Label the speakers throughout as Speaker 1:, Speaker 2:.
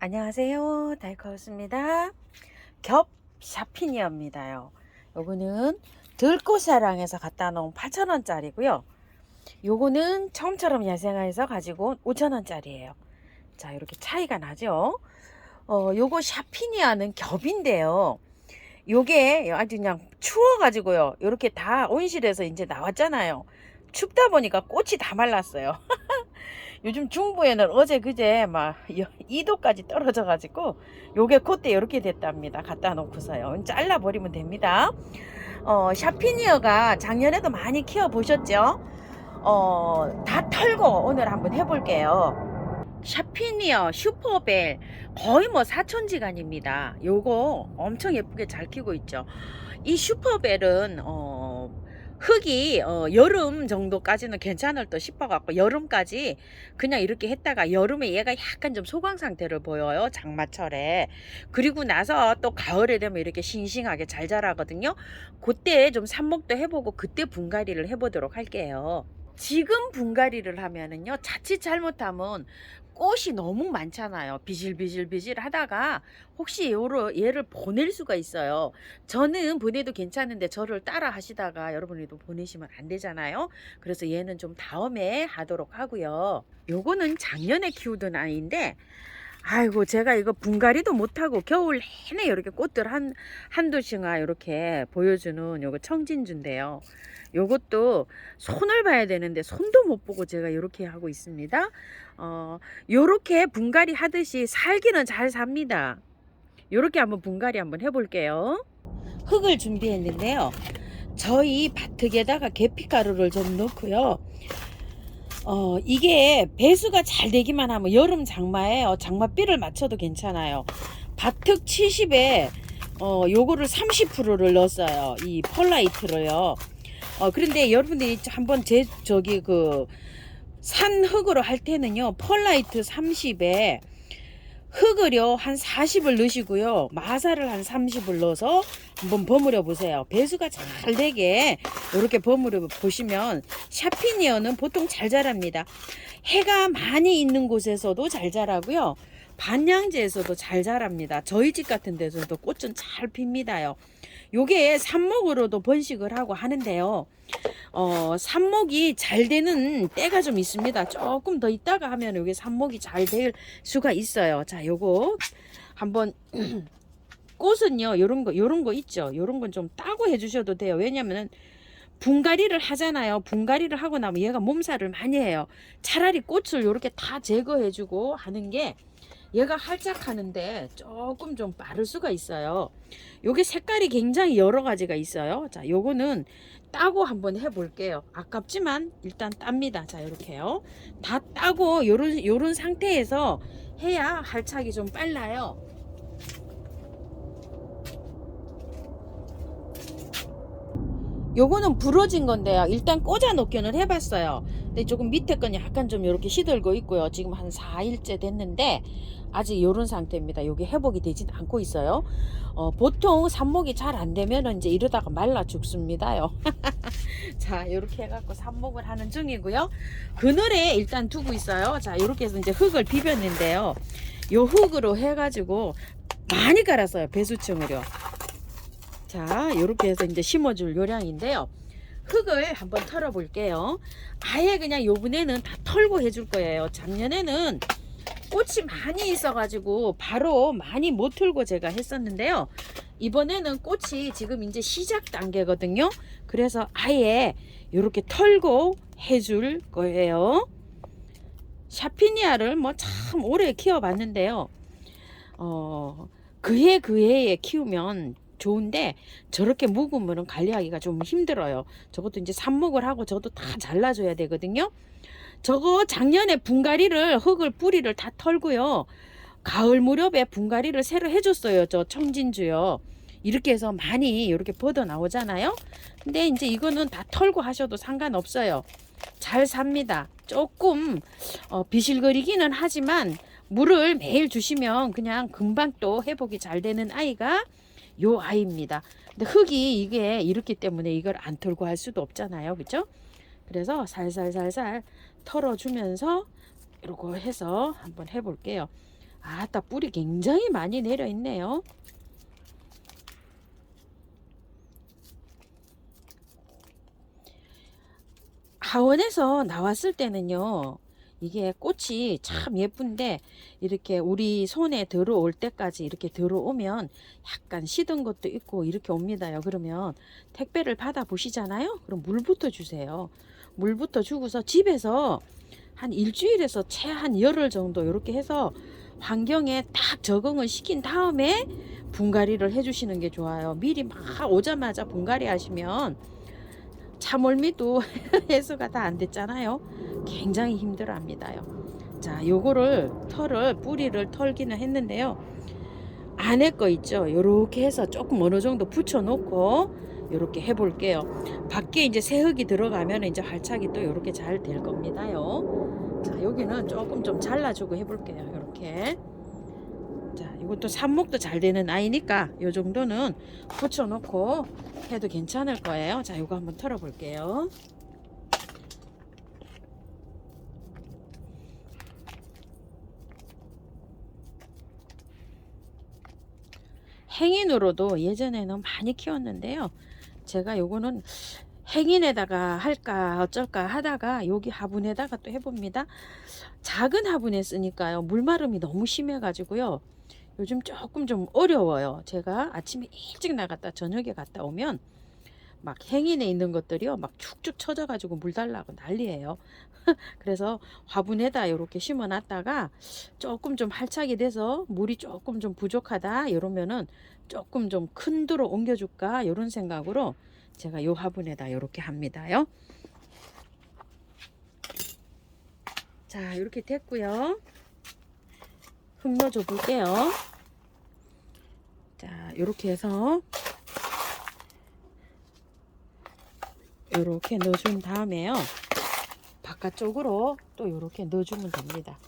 Speaker 1: 안녕하세요. 달커스입니다. 겹 샤피니어입니다요. 요거는 들꽃사랑에서 갖다 놓은 8,000원짜리고요. 요거는 처음처럼 야생화에서 가지고 온 5,000원짜리예요. 자, 이렇게 차이가 나죠. 요거 샤피니아는 겹인데요. 요게 아주 그냥 추워가지고요. 이렇게 다 온실에서 이제 나왔잖아요. 춥다 보니까 꽃이 다 말랐어요. 요즘 중부에는 어제 그제 막 2도까지 떨어져 가지고 요게 콧대 이렇게 됐답니다. 갖다 놓고서요. 잘라 버리면 됩니다. 샤피니어가 작년에도 많이 키워 보셨죠? 다 털고 오늘 한번 해볼게요. 샤피니어 슈퍼벨 거의 뭐 사천지간입니다. 요거 엄청 예쁘게 잘 키고 있죠. 이 슈퍼벨은 흙이 여름 정도까지는 괜찮을 듯 싶어 갖고 여름까지 그냥 이렇게 했다가 여름에 얘가 약간 좀 소강 상태를 보여요. 장마철에. 그리고 나서 또 가을에 되면 이렇게 싱싱하게 잘 자라거든요. 그때 좀 삽목도 해보고 그때 분갈이를 해보도록 할게요. 지금 분갈이를 하면은요, 자칫 잘못하면 꽃이 너무 많잖아요. 비실비실 하다가 혹시 얘를 보낼 수가 있어요. 저는 보내도 괜찮은데 저를 따라 하시다가 여러분들도 보내시면 안 되잖아요. 그래서 얘는 좀 다음에 하도록 하고요. 요거는 작년에 키우던 아이인데 아이고 제가 이거 분갈이도 못하고 겨울 내내 이렇게 꽃들 한두 싱아 이렇게 보여주는 요거 청진주인데요. 요것도 손을 봐야 되는데 손도 못 보고 제가 이렇게 하고 있습니다. 요렇게 분갈이 하듯이 살기는 잘 삽니다. 요렇게 한번 분갈이 한번 해볼게요. 흙을 준비했는데요. 저희 밭흙에다가 계피가루를 좀 넣고요. 이게 배수가 잘 되기만 하면 여름 장마에 장마비를 맞춰도 괜찮아요. 밭흙 70에 요거를 30%를 넣었어요. 이 펄라이트를요. 그런데 여러분들이 한번 저기 산흙으로 할 때는요, 펄라이트 30에 흙을요 한 40을 넣으시고요, 마사를 한 30을 넣어서 한번 버무려 보세요. 배수가 잘 되게 이렇게 버무려 보시면 샤피니어는 보통 잘 자랍니다. 해가 많이 있는 곳에서도 잘 자라고요, 반양지에서도 잘 자랍니다. 저희 집 같은 데서도 꽃은 잘 핍니다요. 요게 삽목으로도 번식을 하고 하는데요. 삽목이 잘 되는 때가 좀 있습니다. 조금 더 있다가 하면 요게 삽목이 잘 될 수가 있어요. 자, 요거 한번 꽃은요, 요런 거 있죠. 요런 건 좀 따고 해 주셔도 돼요. 왜냐면은 분갈이를 하잖아요. 분갈이를 하고 나면 얘가 몸살을 많이 해요. 차라리 꽃을 요렇게 다 제거해 주고 하는 게 얘가 활짝하는데 조금 좀 빠를 수가 있어요. 요게 색깔이 굉장히 여러 가지가 있어요. 자, 요거는 따고 한번 해볼게요. 아깝지만 일단 땁니다. 자, 이렇게요. 다 따고 요런 상태에서 해야 활착이 좀 빨라요. 요거는 부러진 건데요. 일단 꽂아 놓기는 해봤어요. 근데 조금 밑에 건 약간 좀 이렇게 시들고 있고요. 지금 한 4일째 됐는데 아직 요런 상태입니다. 요게 회복이 되진 않고 있어요. 보통 삽목이 잘 안 되면 이제 이러다가 말라 죽습니다요. 자, 요렇게 해갖고 삽목을 하는 중이고요. 그늘에 일단 두고 있어요. 자, 요렇게 해서 이제 흙을 비볐는데요. 요 흙으로 해가지고 많이 깔았어요. 배수층으로. 자, 이렇게 해서 이제 심어줄 요량인데요. 흙을 한번 털어 볼게요. 아예 그냥 요번에는 다 털고 해줄 거예요. 작년에는 꽃이 많이 있어가지고 바로 많이 못 털고 제가 했었는데요. 이번에는 꽃이 지금 이제 시작 단계거든요. 그래서 아예 이렇게 털고 해줄 거예요. 샤피니아를 뭐 참 오래 키워봤는데요. 그해에 키우면 좋은데 저렇게 묵으면 관리하기가 좀 힘들어요. 저것도 이제 삽목을 하고 저도 다 잘라줘야 되거든요. 저거 작년에 분갈이를 흙을 뿌리를 다 털고요, 가을 무렵에 분갈이를 새로 해줬어요. 저 청진주요. 이렇게 해서 많이 이렇게 뻗어 나오잖아요. 근데 이제 이거는 다 털고 하셔도 상관없어요. 잘 삽니다. 조금 비실거리기는 하지만 물을 매일 주시면 그냥 금방 또 회복이 잘 되는 아이가 요 아이입니다. 근데 흙이 이게 이렇기 때문에 이걸 안 털고 할 수도 없잖아요. 그죠? 그래서 살살살살 털어주면서 이러고 해서 한번 해볼게요. 아따, 뿔이 굉장히 많이 내려 있네요. 하원에서 나왔을 때는요, 이게 꽃이 참 예쁜데 이렇게 우리 손에 들어올 때까지 이렇게 들어오면 약간 시든 것도 있고 이렇게 옵니다요. 그러면 택배를 받아 보시잖아요. 그럼 물부터 주세요. 물부터 주고서 집에서 한 일주일에서 채 한 열흘 정도 이렇게 해서 환경에 딱 적응을 시킨 다음에 분갈이를 해주시는 게 좋아요. 미리 막 오자마자 분갈이 하시면 참월미도 해수가 다 안 됐잖아요. 굉장히 힘들어 합니다요. 자, 요거를 뿌리를 털기는 했는데요. 안에 거 있죠. 요렇게 해서 조금 어느 정도 붙여 놓고 요렇게 해 볼게요. 밖에 이제 새흙이 들어가면 이제 활착이 또 요렇게 잘 될 겁니다요. 자, 여기는 조금 좀 잘라주고 해 볼게요. 요렇게. 자, 이것도 삽목도 잘 되는 아이니까 요 정도는 붙여 놓고 해도 괜찮을 거예요. 자, 이거 한번 털어 볼게요. 행인으로도 예전에는 많이 키웠는데요. 제가 요거는 행인에다가 할까 어쩔까 하다가 여기 화분에다가 또 해봅니다. 작은 화분에 쓰니까요. 물마름이 너무 심해 가지고요. 요즘 조금 좀 어려워요. 제가 아침에 일찍 나갔다 저녁에 갔다 오면 막 행인에 있는 것들이요 막 축축 처져 가지고 물 달라고 난리예요. 그래서 화분에다 이렇게 심어 놨다가 조금 좀 활착이 돼서 물이 조금 좀 부족하다 이러면은 조금 좀 큰 도로 옮겨 줄까 이런 생각으로 제가 요 화분에다 이렇게 합니다요. 자, 이렇게 됐고요. 흙 넣어줘 볼게요. 자, 이렇게 해서 이렇게 넣어준 다음에요. 바깥쪽으로 또 이렇게 넣어주면 됩니다.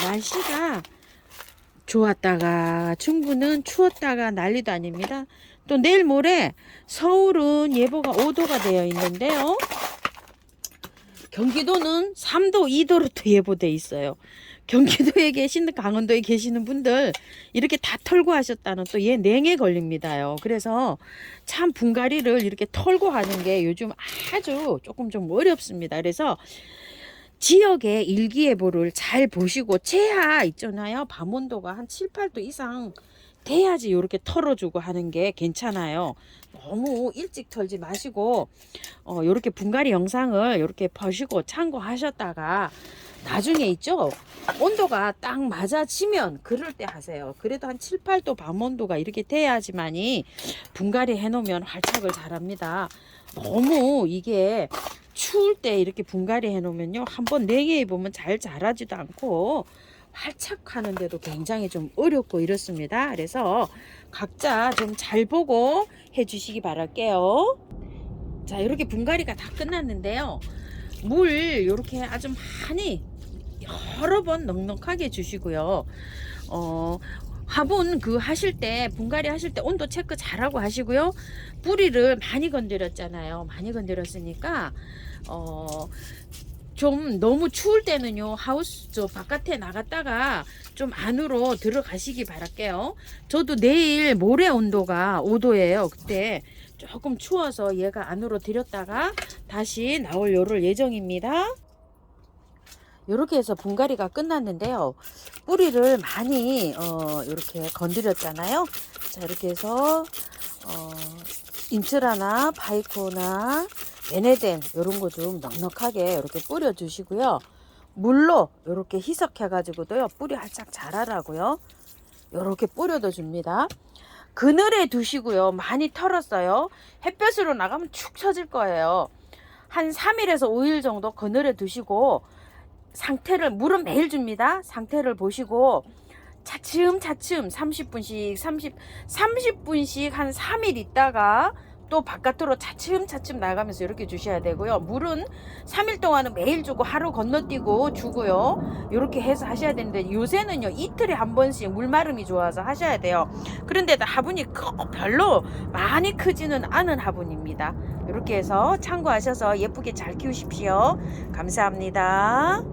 Speaker 1: 날씨가 좋았다가 중부는 추웠다가 난리도 아닙니다. 또 내일 모레 서울은 예보가 5도가 되어 있는데요. 경기도는 3도, 2도로 또 예보돼 있어요. 경기도에 계시는 강원도에 계시는 분들 이렇게 다 털고 하셨다는 또 얘 냉에 걸립니다요. 그래서 참 분갈이를 이렇게 털고 하는 게 요즘 아주 조금 좀 어렵습니다. 그래서 지역의 일기예보를 잘 보시고 최하 있잖아요. 밤온도가 한 7, 8도 이상 돼야지 이렇게 털어주고 하는 게 괜찮아요. 너무 일찍 털지 마시고 이렇게 분갈이 영상을 이렇게 보시고 참고하셨다가 나중에 있죠. 온도가 딱 맞아지면 그럴 때 하세요. 그래도 한 7, 8도 밤온도가 이렇게 돼야지만이 분갈이 해놓으면 활착을 잘합니다. 너무 이게 추울 때 이렇게 분갈이 해놓으면요. 한번 냉해 보면 잘 자라지도 않고 활착하는데도 굉장히 좀 어렵고 이렇습니다. 그래서 각자 좀 잘 보고 해주시기 바랄게요. 자, 이렇게 분갈이가 다 끝났는데요. 물 이렇게 아주 많이 여러 번 넉넉하게 주시고요. 화분 하실 때 분갈이 하실 때 온도 체크 잘하고 하시고요. 뿌리를 많이 건드렸잖아요. 많이 건드렸으니까 좀 너무 추울 때는요 하우스 바깥에 나갔다가 좀 안으로 들어가시기 바랄게요. 저도 내일 모레 온도가 5도예요. 그때 조금 추워서 얘가 안으로 들였다가 다시 나올 예정입니다. 이렇게 해서 분갈이가 끝났는데요. 뿌리를 많이 이렇게 건드렸잖아요. 자, 이렇게 해서 인트라나 파이코나 베네덴 이런 거 좀 넉넉하게 이렇게 뿌려 주시고요. 물로 이렇게 희석해 가지고도요 뿌리 활짝 자라라고요. 이렇게 뿌려도 줍니다. 그늘에 두시고요. 많이 털었어요. 햇볕으로 나가면 축 처질 거예요. 한 3일에서 5일 정도 그늘에 두시고 상태를 물은 매일 줍니다. 상태를 보시고 차츰 30분씩 한 3일 있다가 또 바깥으로 차츰차츰 나가면서 이렇게 주셔야 되고요. 물은 3일 동안은 매일 주고 하루 건너뛰고 주고요. 이렇게 해서 하셔야 되는데 요새는요 이틀에 한 번씩 물마름이 좋아서 하셔야 돼요. 그런데 화분이 별로 많이 크지는 않은 화분입니다. 이렇게 해서 참고하셔서 예쁘게 잘 키우십시오. 감사합니다.